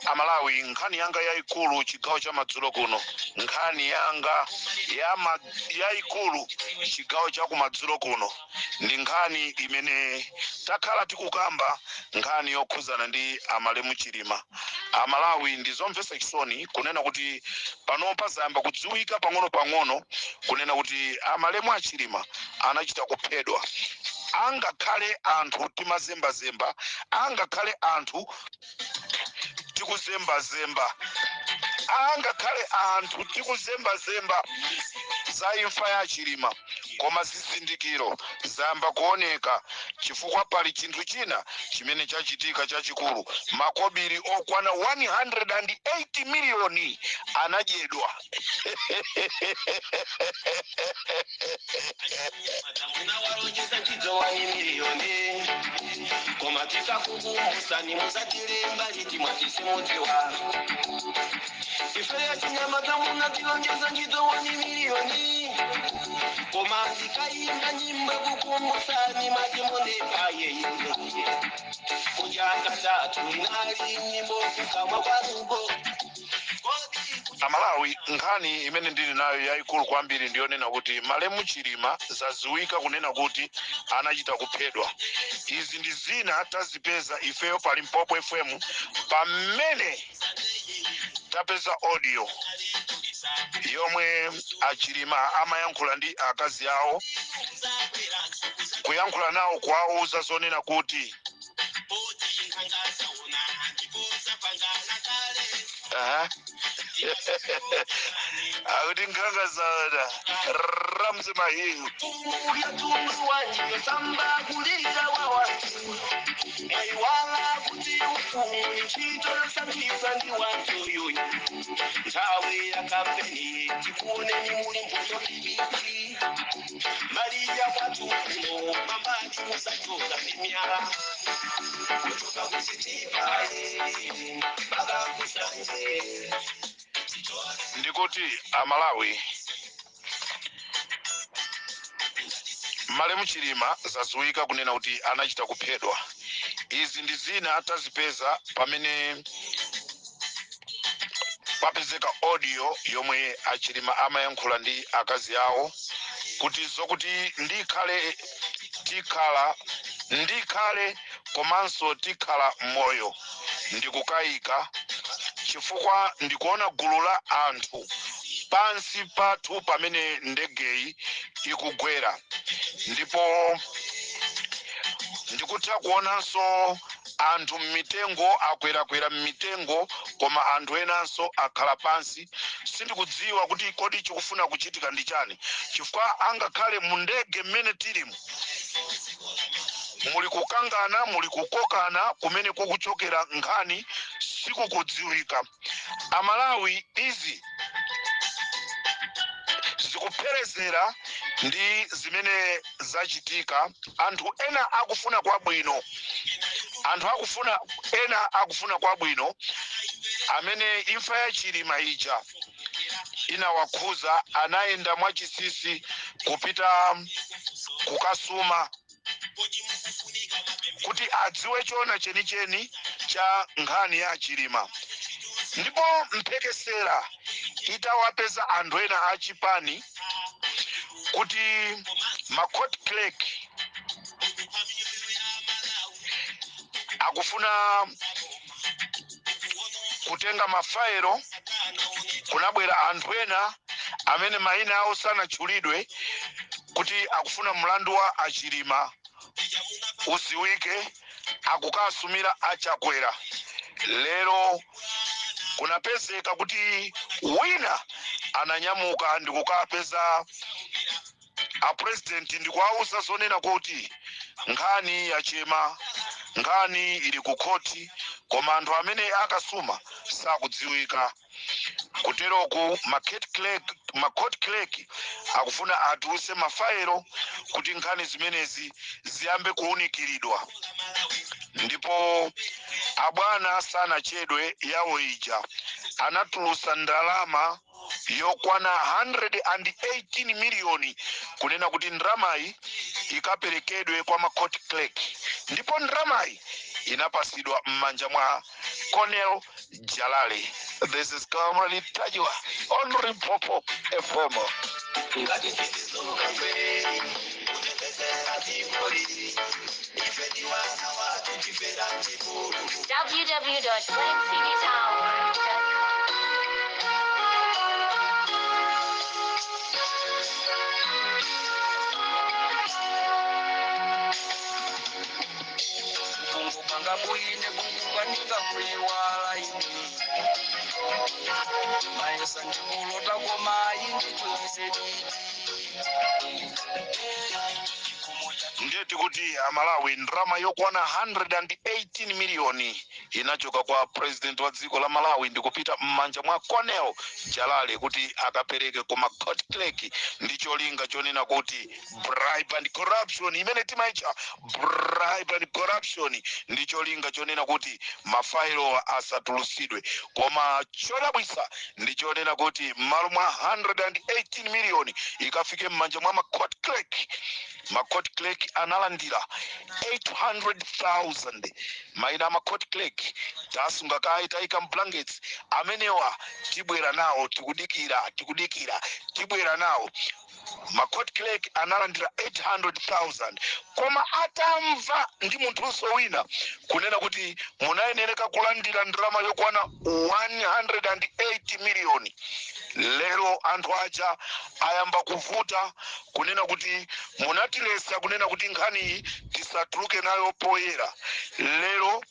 Amalawi nkhani yanga yaikulu chigawo cha madzulo kuno, nkhani yanga yaikulu chigawo cha kumadzulo kuno ndi nkhani imene takhala tikukamba, nkhani yokhuzana ndi Amalemu Chilima. Amalawi ndizomvetsa chisoni kunena kuti panopa zayamba kudziwika pang'ono kunena kuti Amalemu Achilima anachita kuphedwa. Angakhale anthu timazembazemba, angakhale anthu tikuzembazemba, angakhale anthu tikuzembazemba za imfa ya Chilima, koma zizindikiro zayamba kuoneka chifukwa pali chinthu china chimene chachitika chachikulu. Makobiri okwana 180 miliyoni anadyedwa. Amalawi nkhani imene ndili nayo yaikulu kwambiri ndiyonena kuti Malemu Chilima zaziwika kunena kuti anachita kuphedwa. Izi ndi zina tazipeza ifeyo pa Limpopo FM pamene tapeza audio yomwe Achilima amayankhula ndi akazi awo, kuyankhula nawo kuwauza zonena kuti akuti nkhanga zaona Ramzi Mahiu ndikuti Amalawi Malemu Chilima zaziwika kunena kuti anachita kuphedwa. Izi ndi zina tazipeza pamene papezeka audio yomwe Achilima amayankhula ndi akazi awo kuti zokuti ndikhale komanso tikhala moyo ndikukayika chifukwa ndikuona gulu la anthu pansi pathu pamene ndegeyi ikugwera, ndipo ndikutha kuonanso anthu mmitengo akwerakwera mmitengo, koma anthu enanso akhala pansi. Sindikudziwa kuti kodi chikufuna kuchitika ndi chani, chifukwa angakhale mu ndege mmene tilimu muli kukangana, muli kukokana kumene kukuchokera nkhani sikukudziwika. Amalawi izi zikupherezera ndi zimene zachitika. Anthu ena akufuna kwabwino, ena akufuna kwabwino amene imfa ya Chilima ija inawakhuza, anayenda mwachisisi kupita kukasuma kuti adziwe chona chenicheni cha nkhani ya Chilima, ndipo mphekesera itawapeza anthu ena achipani kuti ma court clerk akufuna kutenga mafailo. Kunabwera anthu ena amene mayina awo sanatchulidwe kuti akufuna mlandu wa Achilima uziwike, akukasumira achakwera. Lero kunapezeka kuti wina ananyamuka ndikukapeza a president ndikuwauza zonena kuti nkhani yachema, nkhani ili ku khoti, koma anthu amene akasuma sakudziwika. Kuteroku ma court clerk akufuna atuluse mafailo kuti nkhani zimenezi ziyambe kuunikiridwa, ndipo abwana sanachedwe yawo ija anatulusa ndalama yokwana 118 miliyoni kunena kuti ndramayi ikaperekedwe kwa court clerk, ndipo ndramayi inapasidwa m'manja mwa Cornel Jalale. This is Comrade Tajwa on Limpopo FM. www.flamecdtower.com. Ndeti kuti Malawi ndrama yokwana 118 miliyoni inachoka kwa president wa dziko la Malawi ndikupita m'manja mwa Cornel Jalale kuti akapereke kuma court clerk, ndicho linga chonena kuti bribe and corruption imene timaicha bribe and corruption, ndicho linga chonena kuti mafailo asatulusidwe. Koma chodabwisa ndichonena kuti m'malo mwa 118 miliyoni ikafike m'manja mwa court clerk, court clerk analandira 800,000. maina court clerk tasunga kai taika blankets amenewa tibwera nawo tikudikira tibwera nawo. Court clerk analandira 800,000 koma atamva ndi munthu wina kunena kuti munayenereka kulandira ndrama yokwana 180 miliyoni. Lero anthu aja ayamba kuvuta kunena kuti munatilesa kunena kuti nkhani tisatuluke nayo poyera. Lero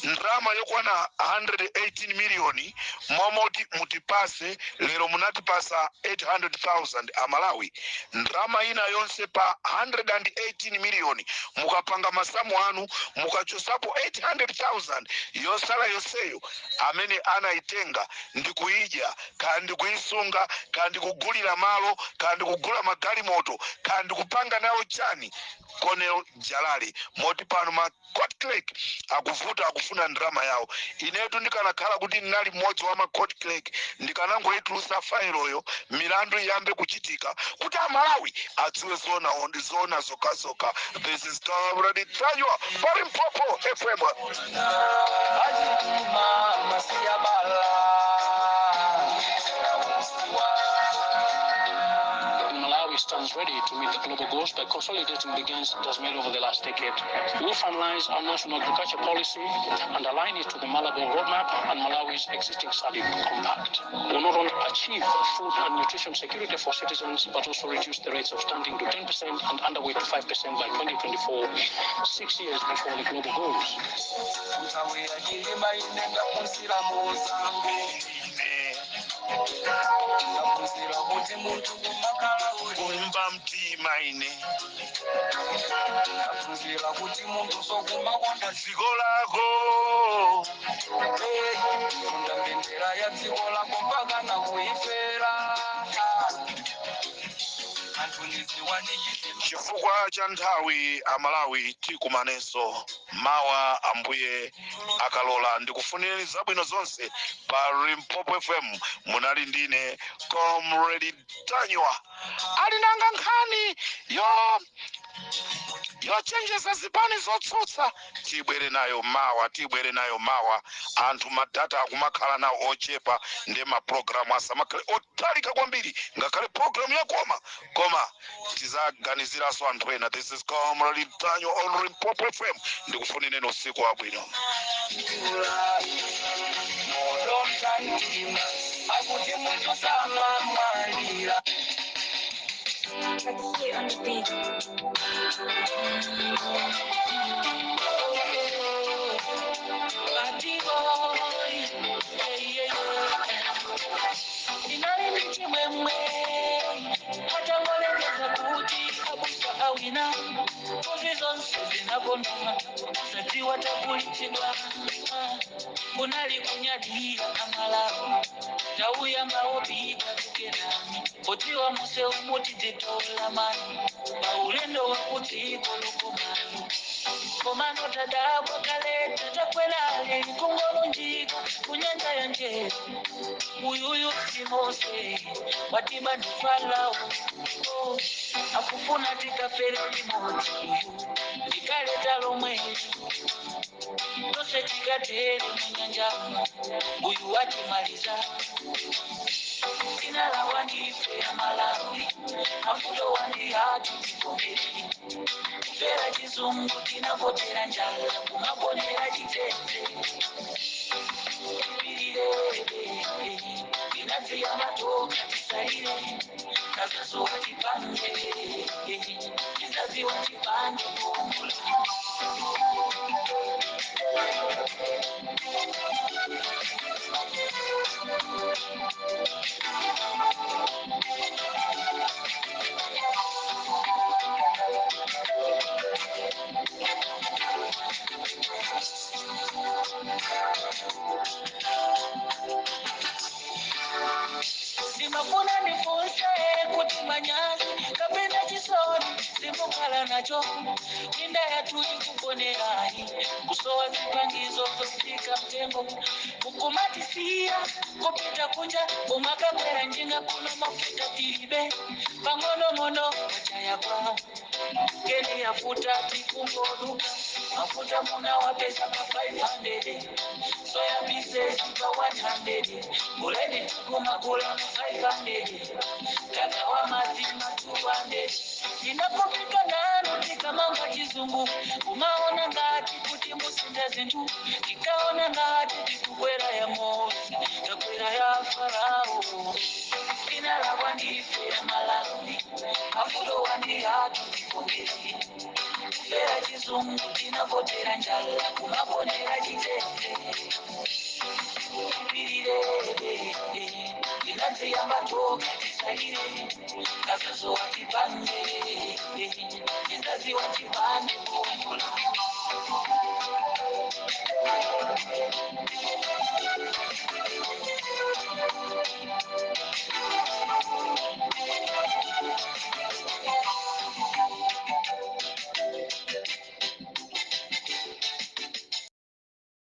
ndrama yokwana 118 miliyoni momoti mutipase, lero munatipasa 800,000 Amalawi. Ndrama ina yonse pa 118 miliyoni mukapanga masamu anu mukachosapo 800,000 yosala yoseyo amene anaitenga ndikuidya kandi kuisunga kandi kugulira malo kandi kugula magalimoto kandi kupanga nawo chani. Cornel Jalale moti pano ma court clerk akuvuta akufuna ndrama yawo. Inetu ndikanakhala kuti ndinali mmodzi wa ma court clerk ndikanangoitulusa failoyo milandu iyambe kuchitika kuti Amalawi adziwe zona zokazoka. This is Comrade Tajwa for Limpopo FM. Malawi stands ready to meet the global goals by consolidating the gains it has made over the last decade. We will finalize our national agriculture policy and align it to the Malabo roadmap and Malawi's existing SADC compact. We will not only achieve food and nutrition security for citizens, but also reduce the rates of stunting to 10% and underweight to 5% by 2024, 6 years before the global goals. Kumba mtima ine dziko lako ndambendera ya dziko lako mpaka na kuifera. Chifukwa cha nthawi Amalawi tikumanenso mawa ambuye akalola. Ndikufunireni zabwino zonse pa Limpopo FM. Munali ndine Comrade Tajwa alinanga nkhani yochenjeza zipani zotsutsa. Tibwere nayo mawa anthu madata akumakhala nawo ochepa ndi maprogramu asamakhale otalika kwambiri ngakhale programu yakoma koma tizaganiziraso anthu ena. This is Comrade Tajwa on Limpopo FM. Ndikufunireni usiku wabwino. Kunali kunyadira Amalawi tauya maobi kakena otiwa muse umuti titola mani maulendo wakuti kulukumani komano tadabwa kale tatakwelale kungolunjika kunyanja ya njera uyuyu simose watiba ni Farao akufuna tikafere limodzi uyu ndikaleta lomwe tose tikatere munyanja uyu watimaliza inala wandife ya Malawi mafuto wandi hatu tikomere kupera chizungu tinavotera njala kumabonera chitete inadziya matoka tisaire kazazowa chipande chizadziwa chipande kuomola simafuna nifunse kuti manyazi kapena chisoni simukhala nacho minda yathu ikuponerayi kusowa zipangizo zofika mtengo mukumatisiya kupita kunja umakabwera njinga kuno mafuta tilibe pang'onong'ono wachayakwa keni yafuta tikungoduka mafuta muna wapesa pa 500 soya pieces pa 100 buleni tukumakula 500 kakawa mazima 200 inapofika nano tikamanga chizungu umaona ngati kuti musinda zinthu tikaona ngati tikukwera ya Mose takwera ya Farao inala wandife ya Malawi mafuto wandi hatu tikomere kupera chizungu tinavotera njala kumabonera chitete ibirire inadziya matoka tisaire kazazowa chipande chizadziwa chipande